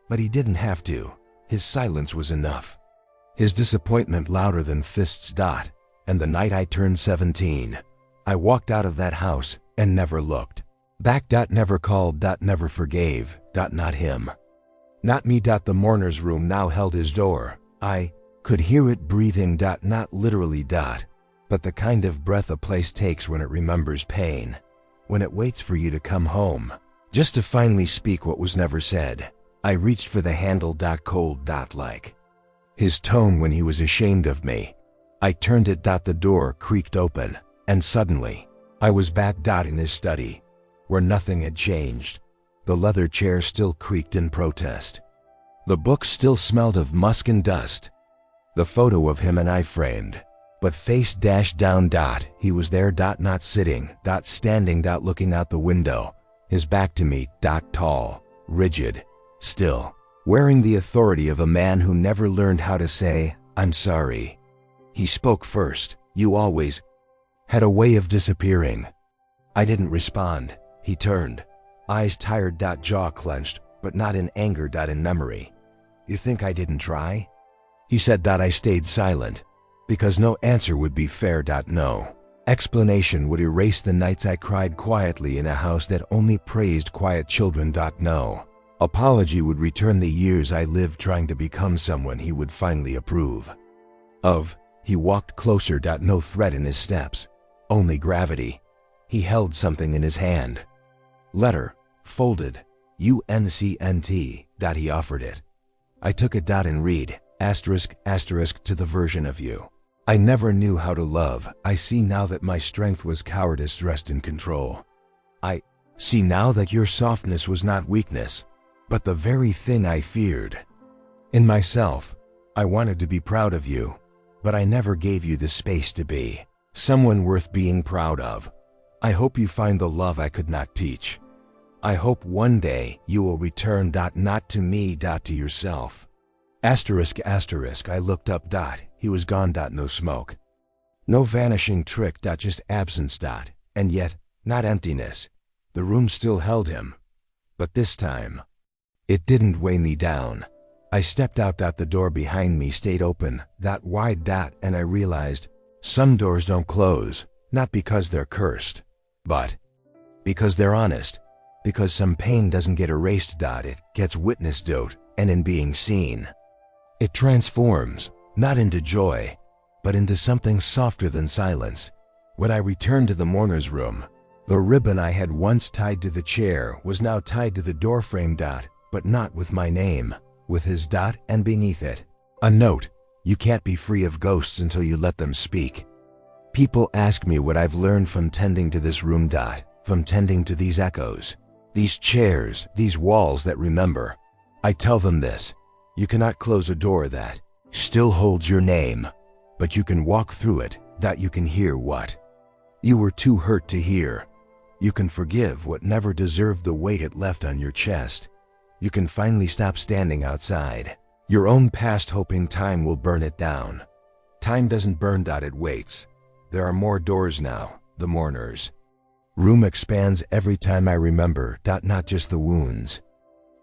but he didn't have to. His silence was enough. His disappointment louder than fists. And the night I turned 17, I walked out of that house and never looked back. Never called. Never forgave. Not him. Not me. The mourner's room now held his door. I could hear it breathing. Not literally. But the kind of breath a place takes when it remembers pain, when it waits for you to come home, just to finally speak what was never said. I reached for the handle. Cold. Like his tone when he was ashamed of me. I turned it. The door creaked open, and suddenly, I was back. In his study, where nothing had changed. The leather chair still creaked in protest. The book still smelled of musk and dust. The photo of him and I framed, but face down. He was there. Not sitting. Standing. Looking out the window, his back to me. Tall, rigid, still, wearing the authority of a man who never learned how to say, "I'm sorry." He spoke first. You always had a way of disappearing. I didn't respond. He turned, eyes tired. Jaw clenched, but not in anger. In memory. You think I didn't try? He said. I stayed silent, because no answer would be fair. No explanation would erase the nights I cried quietly in a house that only praised quiet children. No apology would return the years I lived trying to become someone he would finally approve of. He walked closer. No threat in his steps, only gravity. He held something in his hand. Letter, folded, UNCNT. He offered it. I took it. And read, asterisk, asterisk, to the version of you I never knew how to love. I see now that my strength was cowardice dressed in control. I see now that your softness was not weakness, but the very thing I feared. In myself, I wanted to be proud of you, but I never gave you the space to be someone worth being proud of. I hope you find the love I could not teach. I hope one day you will return. Not to me. To yourself. Asterisk, asterisk. I looked up. He was gone. No smoke. No vanishing trick. Just absence. And yet, not emptiness. The room still held him. But this time, it didn't weigh me down. I stepped out. The door behind me stayed open. Wide. And I realized, some doors don't close, not because they're cursed, but because they're honest. Because some pain doesn't get erased. It gets witnessed. And in being seen, it transforms, not into joy, but into something softer than silence. When I returned to the mourner's room, the ribbon I had once tied to the chair was now tied to the doorframe. But not with my name, with his. And beneath it, a note: you can't be free of ghosts until you let them speak. People ask me what I've learned from tending to this room. From tending to these echoes. These chairs, these walls that remember. I tell them this: you cannot close a door that still holds your name, but you can walk through it, that you can hear what you were too hurt to hear. You can forgive what never deserved the weight it left on your chest. You can finally stop standing outside your own past hoping time will burn it down. Time doesn't burn, it waits. There are more doors now, the mourners. Room expands every time I remember, not just the wounds,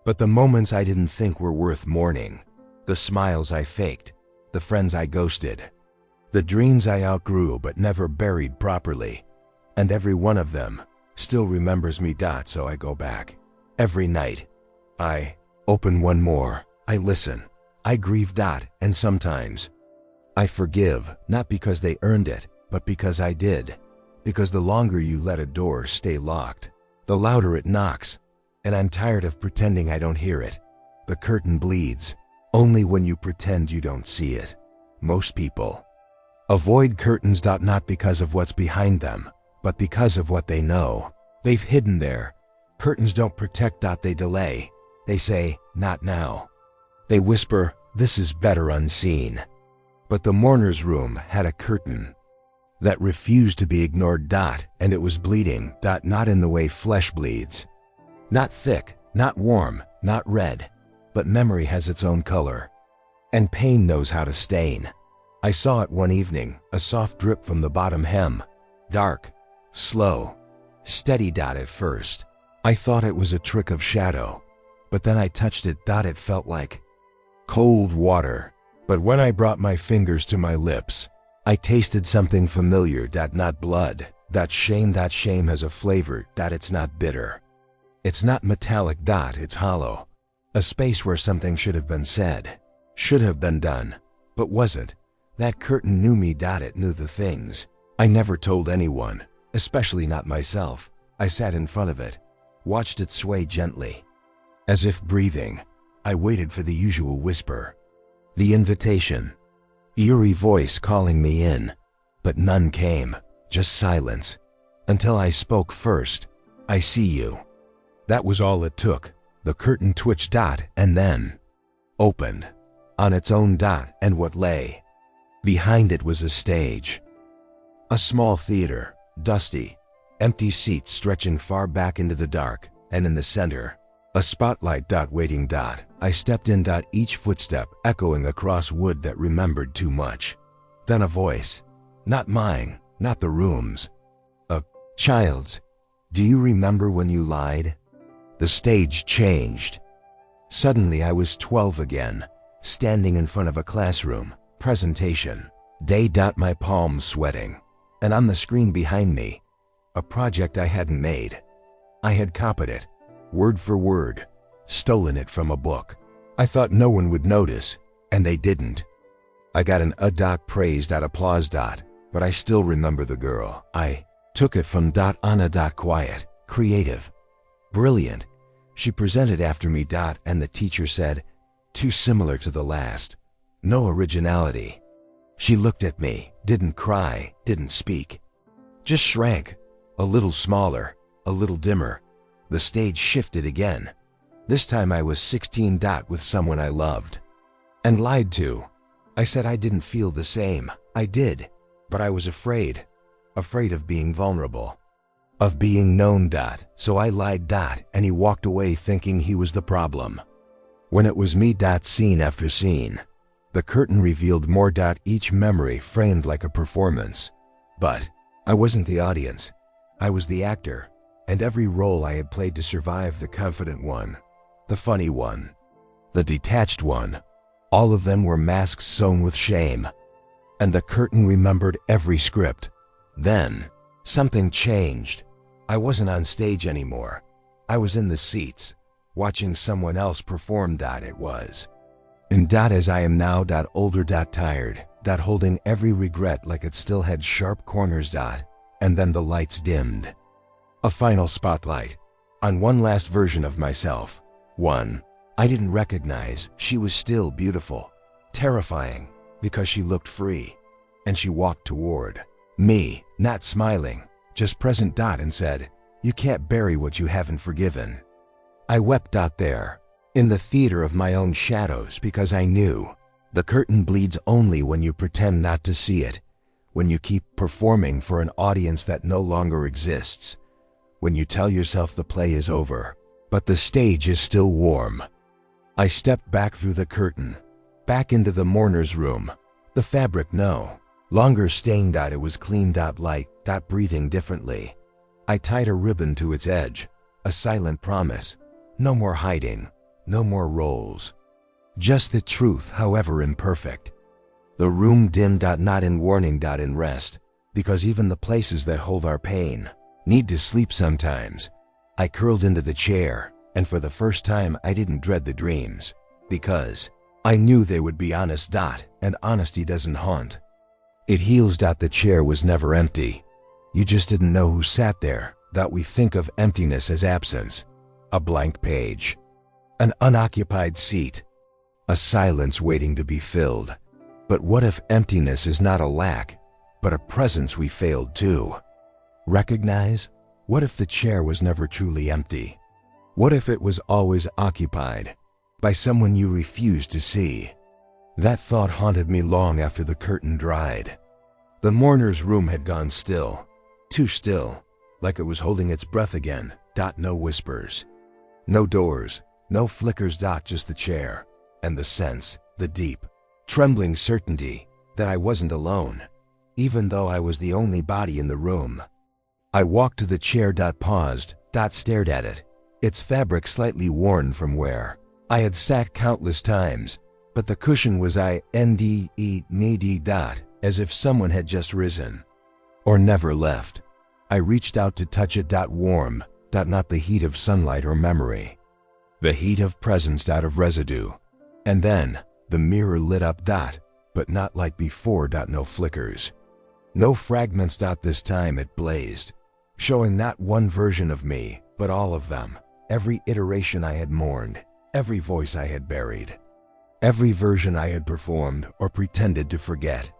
but the moments I didn't think were worth mourning, the smiles I faked, the friends I ghosted, the dreams I outgrew but never buried properly, and every one of them still remembers me. So I go back. Every night, I open one more, I listen, I grieve. And sometimes, I forgive, not because they earned it, but because I did. Because the longer you let a door stay locked, the louder it knocks. And I'm tired of pretending I don't hear it. The curtain bleeds only when you pretend you don't see it. Most people avoid curtains, not because of what's behind them, but because of what they know they've hidden there. Curtains don't protect, they delay. They say, not now. They whisper, this is better unseen. But the mourner's room had a curtain that refused to be ignored, and it was bleeding, not in the way flesh bleeds. Not thick, not warm, not red, but memory has its own color. And pain knows how to stain. I saw it one evening, a soft drip from the bottom hem. Dark, slow, steady. At first, I thought it was a trick of shadow, but then I touched it. It felt like cold water. But when I brought my fingers to my lips, I tasted something familiar. Not blood, that shame. That shame has a flavor. It's not bitter. It's not metallic. It's hollow. A space where something should have been said, should have been done, but wasn't. That curtain knew me. It knew the things I never told anyone, especially not myself. I sat in front of it, watched it sway gently. As if breathing, I waited for the usual whisper, the invitation, eerie voice calling me in, but none came, just silence, until I spoke first. I see you. That was all it took. The curtain twitched, and then opened on its own. And what lay behind it was a stage. A small theater, dusty, empty seats stretching far back into the dark, and in the center, a spotlight. Waiting. I stepped in. Each footstep echoing across wood that remembered too much. Then a voice, not mine, not the room's, a child's. Do you remember when you lied? The stage changed. Suddenly I was 12 again, standing in front of a classroom, presentation, day. My palms sweating, and on the screen behind me, a project I hadn't made. I had copied it, word for word, stolen it from a book. I thought no one would notice, and they didn't. I got an praised applause. But I still remember the girl. I took it from Anna. Quiet, creative, brilliant. She presented after me. And the teacher said, too similar to the last. No originality. She looked at me, didn't cry, didn't speak. Just shrank, a little smaller, a little dimmer. The stage shifted again. This time I was 16. With someone I loved. And lied to. I said I didn't feel the same. I did. But I was afraid. Afraid of being vulnerable. Of being known. So I lied. And he walked away thinking he was the problem. When it was me. Scene after scene. The curtain revealed more. Each memory framed like a performance. But I wasn't the audience. I was the actor. And every role I had played to survive, the confident one, the funny one, the detached one, all of them were masks sewn with shame. And the curtain remembered every script. Then, something changed. I wasn't on stage anymore. I was in the seats, watching someone else perform. It was. And as I am now. Older. Tired. Holding every regret like it still had sharp corners. And then the lights dimmed. A final spotlight on one last version of myself. One I didn't recognize. She was still beautiful, terrifying, because she looked free. And she walked toward me, not smiling, just present. And said, You can't bury what you haven't forgiven. I wept out there, in the theater of my own shadows, because I knew the curtain bleeds only when you pretend not to see it, when you keep performing for an audience that no longer exists, when you tell yourself the play is over, but the stage is still warm. I stepped back through the curtain, back into the mourner's room. The fabric no longer stained. It was clean. Light. Breathing differently. I tied a ribbon to its edge, a silent promise. No more hiding, no more roles. Just the truth, however imperfect. The room dimmed. Not in warning. In rest, because even the places that hold our pain need to sleep sometimes. I curled into the chair, and for the first time I didn't dread the dreams, because I knew they would be honest. And honesty doesn't haunt. It heals. The chair was never empty. You just didn't know who sat there. We think of emptiness as absence, a blank page, an unoccupied seat, a silence waiting to be filled. But what if emptiness is not a lack, but a presence we failed to recognize? What if the chair was never truly empty? What if it was always occupied by someone you refused to see? That thought haunted me long after the curtain dried. The mourner's room had gone still, too still, like it was holding its breath again. No whispers, no doors, no flickers. Just the chair, and the sense, the deep, trembling certainty that I wasn't alone, even though I was the only body in the room. I walked to the chair. Paused. Stared at it, its fabric slightly worn from where I had sat countless times, but the cushion was needy. As if someone had just risen, or never left. I reached out to touch it. Warm. Not the heat of sunlight or memory, the heat of presence. Of residue. And then the mirror lit up. But not like before. No flickers, no fragments. This time it blazed, showing not one version of me, but all of them. Every iteration I had mourned, every voice I had buried, every version I had performed or pretended to forget.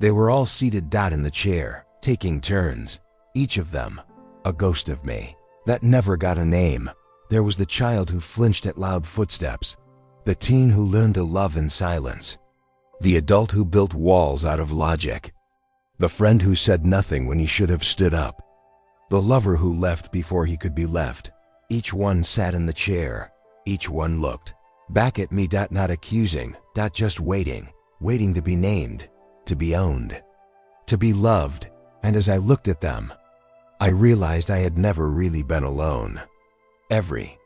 They were all seated. In the chair, taking turns, each of them a ghost of me that never got a name. There was the child who flinched at loud footsteps, the teen who learned to love in silence, the adult who built walls out of logic, the friend who said nothing when he should have stood up, the lover who left before he could be left. Each one sat in the chair, each one looked back at me. Not accusing. Just waiting to be named, to be owned, to be loved. And as I looked at them, I realized I had never really been alone. Every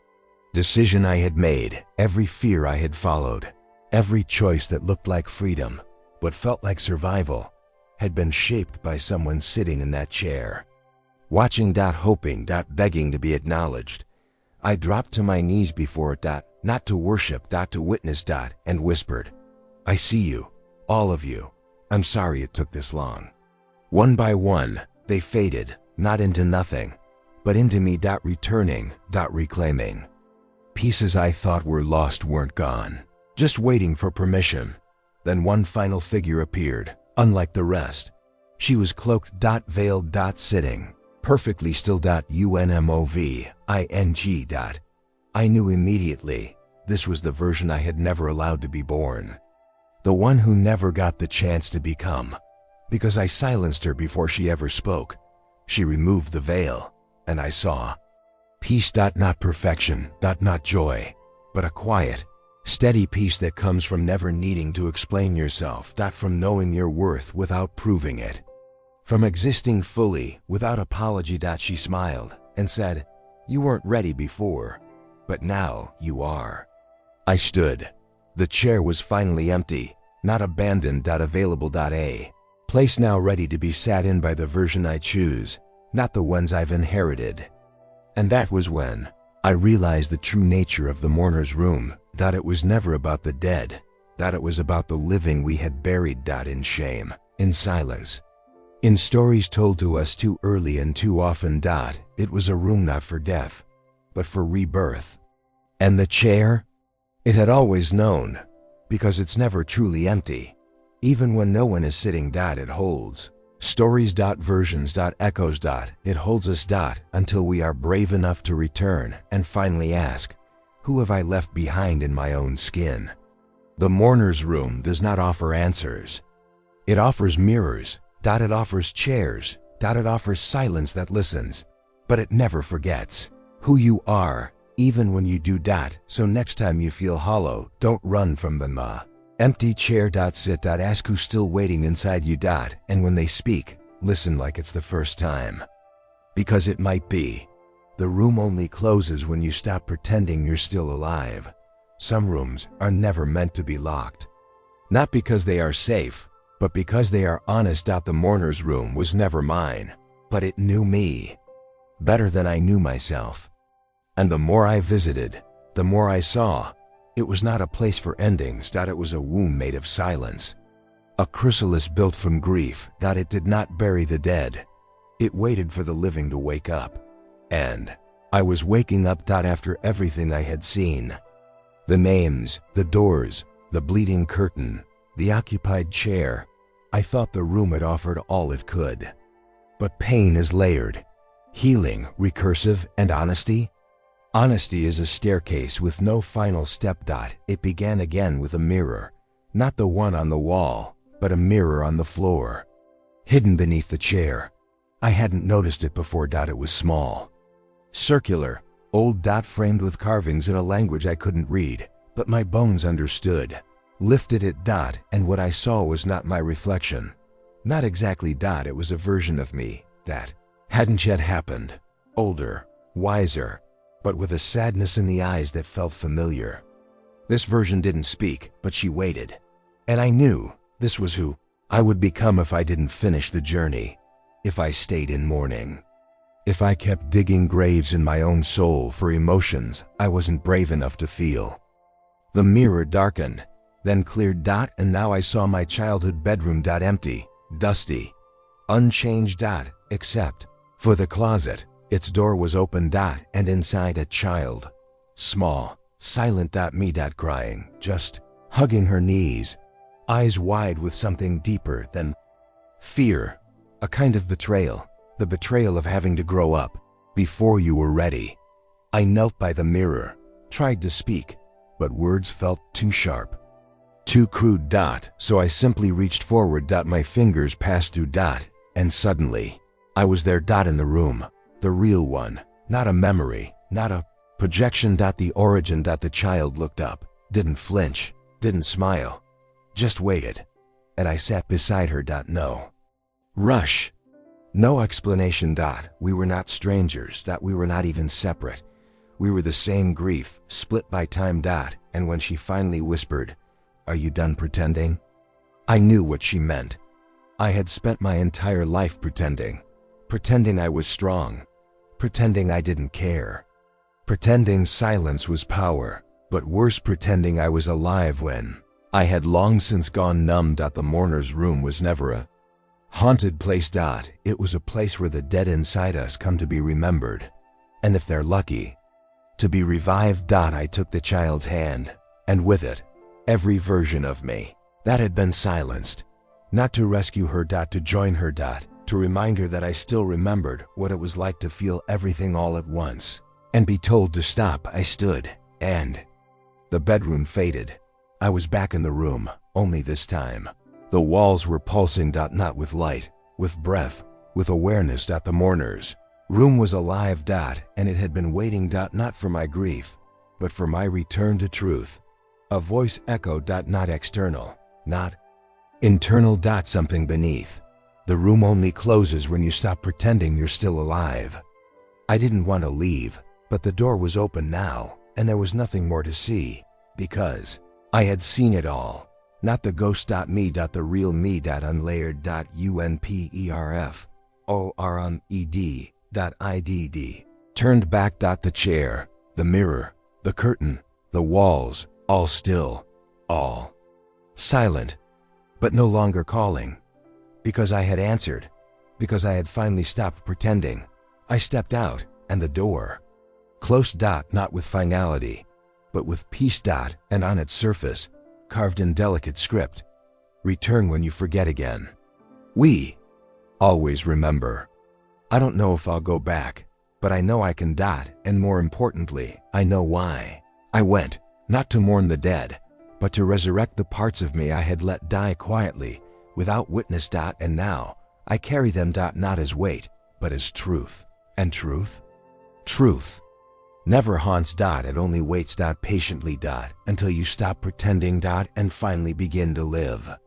decision I had made, every fear I had followed, every choice that looked like freedom but felt like survival, had been shaped by someone sitting in that chair, watching. Hoping. Begging to be acknowledged. I dropped to my knees before it. Not to worship. To witness. And whispered, "I see you, all of you. I'm sorry it took this long." One by one, they faded, not into nothing, but into me. Returning. Reclaiming. Pieces I thought were lost weren't gone, just waiting for permission. Then one final figure appeared, unlike the rest. She was cloaked. Veiled. Sitting perfectly still. Unmoving. I knew immediately this was the version I had never allowed to be born, the one who never got the chance to become, because I silenced her before she ever spoke. She removed the veil, and I saw peace. Not perfection. Not joy, but a quiet, steady peace that comes from never needing to explain yourself. From knowing your worth without proving it, from existing fully without apology. She smiled and said, "You weren't ready before, but now you are." I stood. The chair was finally empty, not abandoned. Available. A place now ready to be sat in by the version I choose, not the ones I've inherited. And that was when I realized the true nature of the mourner's room. It was never about the dead, that it was about the living we had buried. In shame, in silence, in stories told to us too early and too often. It was a room not for death, but for rebirth. And the chair? It had always known, because it's never truly empty. Even when no one is sitting. It holds Stories. Versions. Echoes. It holds us. Until we are brave enough to return and finally ask, who have I left behind in my own skin? The mourner's room does not offer answers. It offers mirrors. It offers chairs. It offers silence that listens. But it never forgets who you are, even when you do. So next time you feel hollow, don't run from the empty chair. Sit. Ask who's still waiting inside you. And when they speak, listen like it's the first time. Because it might be. The room only closes when you stop pretending you're still alive. Some rooms are never meant to be locked. Not because they are safe, but because they are honest. The mourner's room was never mine, but it knew me better than I knew myself. And the more I visited, the more I saw. It was not a place for endings. It was a womb made of silence. A chrysalis built from grief. It did not bury the dead. It waited for the living to wake up. And I was waking up. After everything I had seen. The names, the doors, the bleeding curtain, the occupied chair. I thought the room had offered all it could. But pain is layered. Healing, recursive, and honesty? Honesty is a staircase with no final step. It began again with a mirror. Not the one on the wall, but a mirror on the floor. Hidden beneath the chair. I hadn't noticed it before. It was small. Circular, old. Framed with carvings in a language I couldn't read, but my bones understood. Lifted it. And what I saw was not my reflection. Not exactly. It was a version of me that hadn't yet happened. Older, wiser, but with a sadness in the eyes that felt familiar. This version didn't speak, but she waited. And I knew this was who I would become if I didn't finish the journey. If I stayed in mourning. If I kept digging graves in my own soul for emotions I wasn't brave enough to feel. The mirror darkened, then cleared. And now I saw my childhood bedroom. Empty, dusty, unchanged. Except for the closet. Its door was open. And inside a child. Small, silent. Me. Crying, just hugging her knees. Eyes wide with something deeper than fear. A kind of betrayal. The betrayal of having to grow up before you were ready. I knelt by the mirror, tried to speak, but words felt too sharp, too crude. So I simply reached forward. My fingers passed through. And suddenly, I was there. In the room, the real one, not a memory, not a projection. The origin. The child looked up, didn't flinch, didn't smile, just waited. And I sat beside her. No rush. No explanation. We were not strangers. We were not even separate. We were the same grief, split by time. And when she finally whispered, "Are you done pretending?" I knew what she meant. I had spent my entire life pretending. Pretending I was strong. Pretending I didn't care. Pretending silence was power. But worse, pretending I was alive when I had long since gone numb. The mourner's room was never a haunted place. It was a place where the dead inside us come to be remembered. And if they're lucky, to be revived. I took the child's hand, and with it, every version of me that had been silenced. Not to rescue her. To join her. To remind her that I still remembered what it was like to feel everything all at once. And be told to stop. I stood, and the bedroom faded. I was back in the room, only this time the walls were pulsing. Not with light, with breath, with awareness. The mourner's room was alive. And it had been waiting. Not for my grief, but for my return to truth. A voice echoed. Not external, not internal. Something beneath. The room only closes when you stop pretending you're still alive. I didn't want to leave, but the door was open now, and there was nothing more to see, because I had seen it all. Not the ghost. Me. The real me. Unlayered. Unperf. ORMED. IDD. Turned back. The chair, the mirror, the curtain, the walls, all still, all silent, but no longer calling. Because I had answered, because I had finally stopped pretending, I stepped out, and the door closed. Not with finality, but with peace. And on its surface, carved in delicate script, "Return when you forget again. We Always remember. I don't know if I'll go back, but I know I can. And more importantly, I know why. I went, not to mourn the dead, but to resurrect the parts of me I had let die quietly, without witness. And now, I carry them. Not as weight, but as truth. And truth? Truth never haunts. It only waits. Patiently. Until you stop pretending. And finally begin to live.